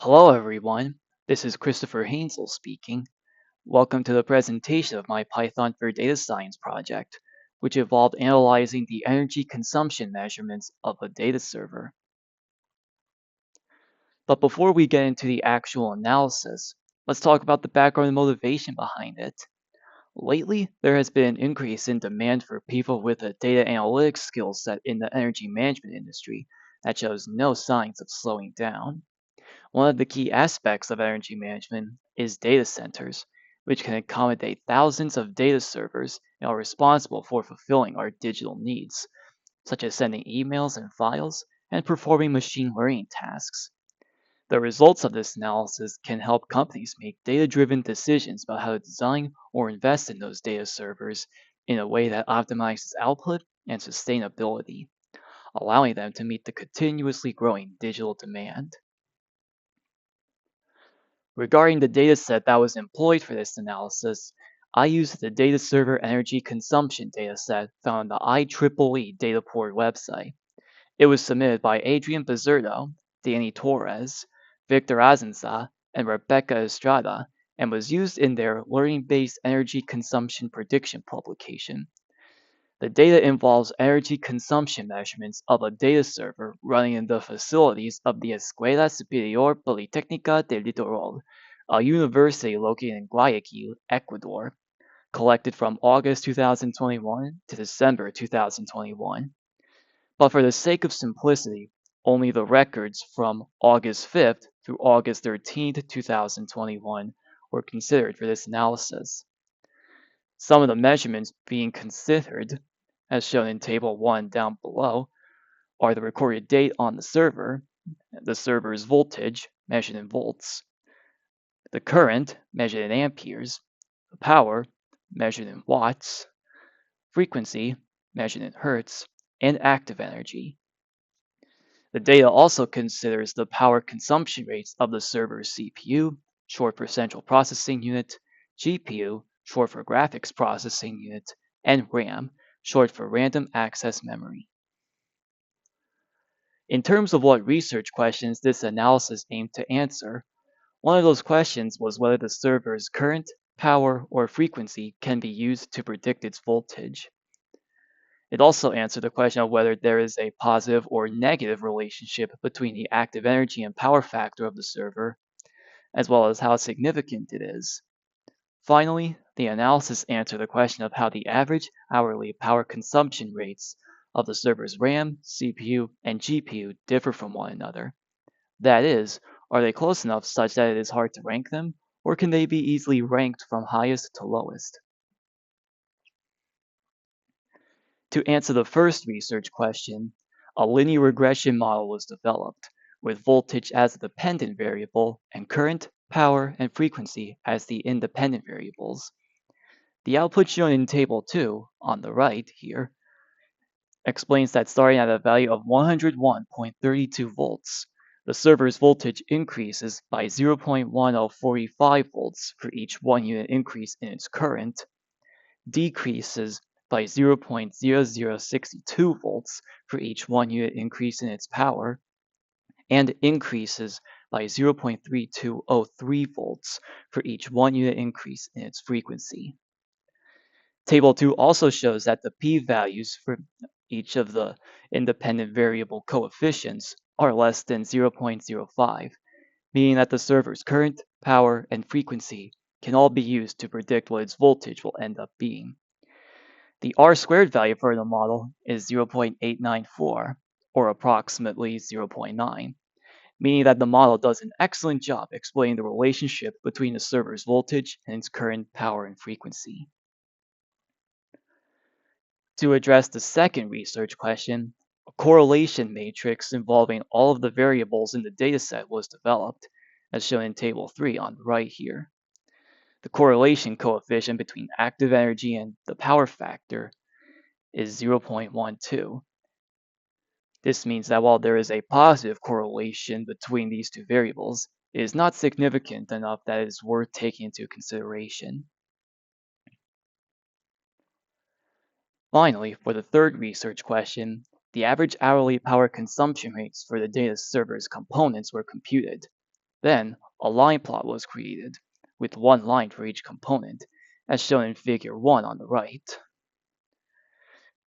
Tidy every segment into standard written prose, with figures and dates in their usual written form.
Hello everyone, this is Christopher Hainzl speaking. Welcome to the presentation of my Python for Data Science project, which involved analyzing the energy consumption measurements of a data server. But before we get into the actual analysis, let's talk about the background and motivation behind it. Lately, there has been an increase in demand for people with a data analytics skill set in the energy management industry that shows no signs of slowing down. One of the key aspects of energy management is data centers, which can accommodate thousands of data servers and are responsible for fulfilling our digital needs, such as sending emails and files and performing machine learning tasks. The results of this analysis can help companies make data driven decisions about how to design or invest in those data servers in a way that optimizes output and sustainability, allowing them to meet the continuously growing digital demand. Regarding the dataset that was employed for this analysis, I used the data server energy consumption dataset found on the IEEE Dataport website. It was submitted by Adrian Bizerto, Danny Torres, Victor Azenza, and Rebecca Estrada, and was used in their learning-based energy consumption prediction publication. The data involves energy consumption measurements of a data server running in the facilities of the Escuela Superior Politécnica del Litoral, a university located in Guayaquil, Ecuador, collected from August 2021 to December 2021. But for the sake of simplicity, only the records from August 5th through August 13th, 2021 were considered for this analysis. Some of the measurements being considered, as shown in Table 1 down below, are the recorded date on the server's voltage, measured in volts, the current, measured in amperes, the power, measured in watts, frequency, measured in hertz, and active energy. The data also considers the power consumption rates of the server's CPU, short for central processing unit, GPU, short for graphics processing unit, and RAM, short for random access memory. In terms of what research questions this analysis aimed to answer, one of those questions was whether the server's current, power, or frequency can be used to predict its voltage. It also answered the question of whether there is a positive or negative relationship between the active energy and power factor of the server, as well as how significant it is. Finally, the analysis answered the question of how the average hourly power consumption rates of the server's RAM, CPU, and GPU differ from one another. That is, are they close enough such that it is hard to rank them, or can they be easily ranked from highest to lowest? To answer the first research question, a linear regression model was developed, with voltage as the dependent variable and current, power, and frequency as the independent variables. The output shown in Table 2, on the right here, explains that starting at a value of 101.32 volts, the server's voltage increases by 0.1045 volts for each 1 unit increase in its current, decreases by 0.0062 volts for each 1 unit increase in its power, and increases by 0.3203 volts for each 1 unit increase in its frequency. Table 2 also shows that the p-values for each of the independent variable coefficients are less than 0.05, meaning that the server's current, power, and frequency can all be used to predict what its voltage will end up being. The R-squared value for the model is 0.894, or approximately 0.9, meaning that the model does an excellent job explaining the relationship between the server's voltage and its current, power, and frequency. To address the second research question, a correlation matrix involving all of the variables in the dataset was developed, as shown in Table 3 on the right here. The correlation coefficient between active energy and the power factor is 0.12. This means that while there is a positive correlation between these two variables, it is not significant enough that it is worth taking into consideration. Finally, for the third research question, the average hourly power consumption rates for the data server's components were computed. Then, a line plot was created, with one line for each component, as shown in Figure 1 on the right.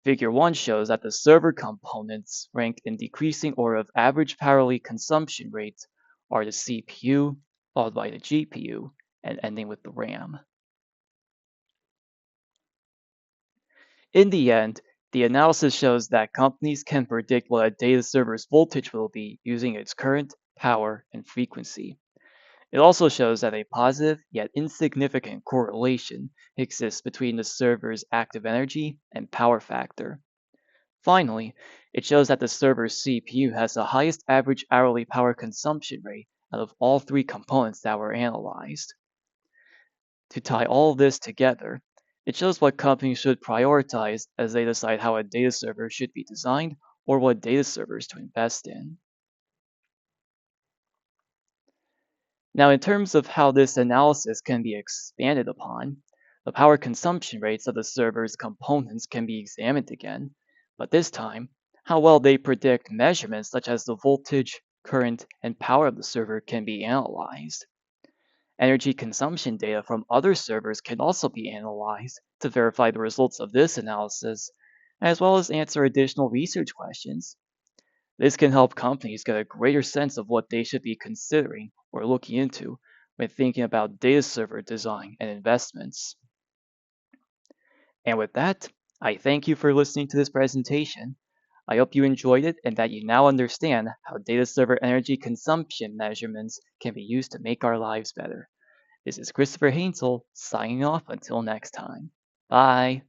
Figure 1 shows that the server components ranked in decreasing order of average hourly consumption rate are the CPU, followed by the GPU, and ending with the RAM. In the end, the analysis shows that companies can predict what a data server's voltage will be using its current, power, and frequency. It also shows that a positive yet insignificant correlation exists between the server's active energy and power factor. Finally, it shows that the server's CPU has the highest average hourly power consumption rate out of all three components that were analyzed. To tie all of this together, it shows what companies should prioritize as they decide how a data server should be designed or what data servers to invest in. Now, in terms of how this analysis can be expanded upon, the power consumption rates of the server's components can be examined again, but this time, how well they predict measurements such as the voltage, current, and power of the server can be analyzed. Energy consumption data from other servers can also be analyzed to verify the results of this analysis, as well as answer additional research questions. This can help companies get a greater sense of what they should be considering or looking into when thinking about data server design and investments. And with that, I thank you for listening to this presentation. I hope you enjoyed it and that you now understand how data server energy consumption measurements can be used to make our lives better. This is Christopher Hainzl signing off until next time. Bye.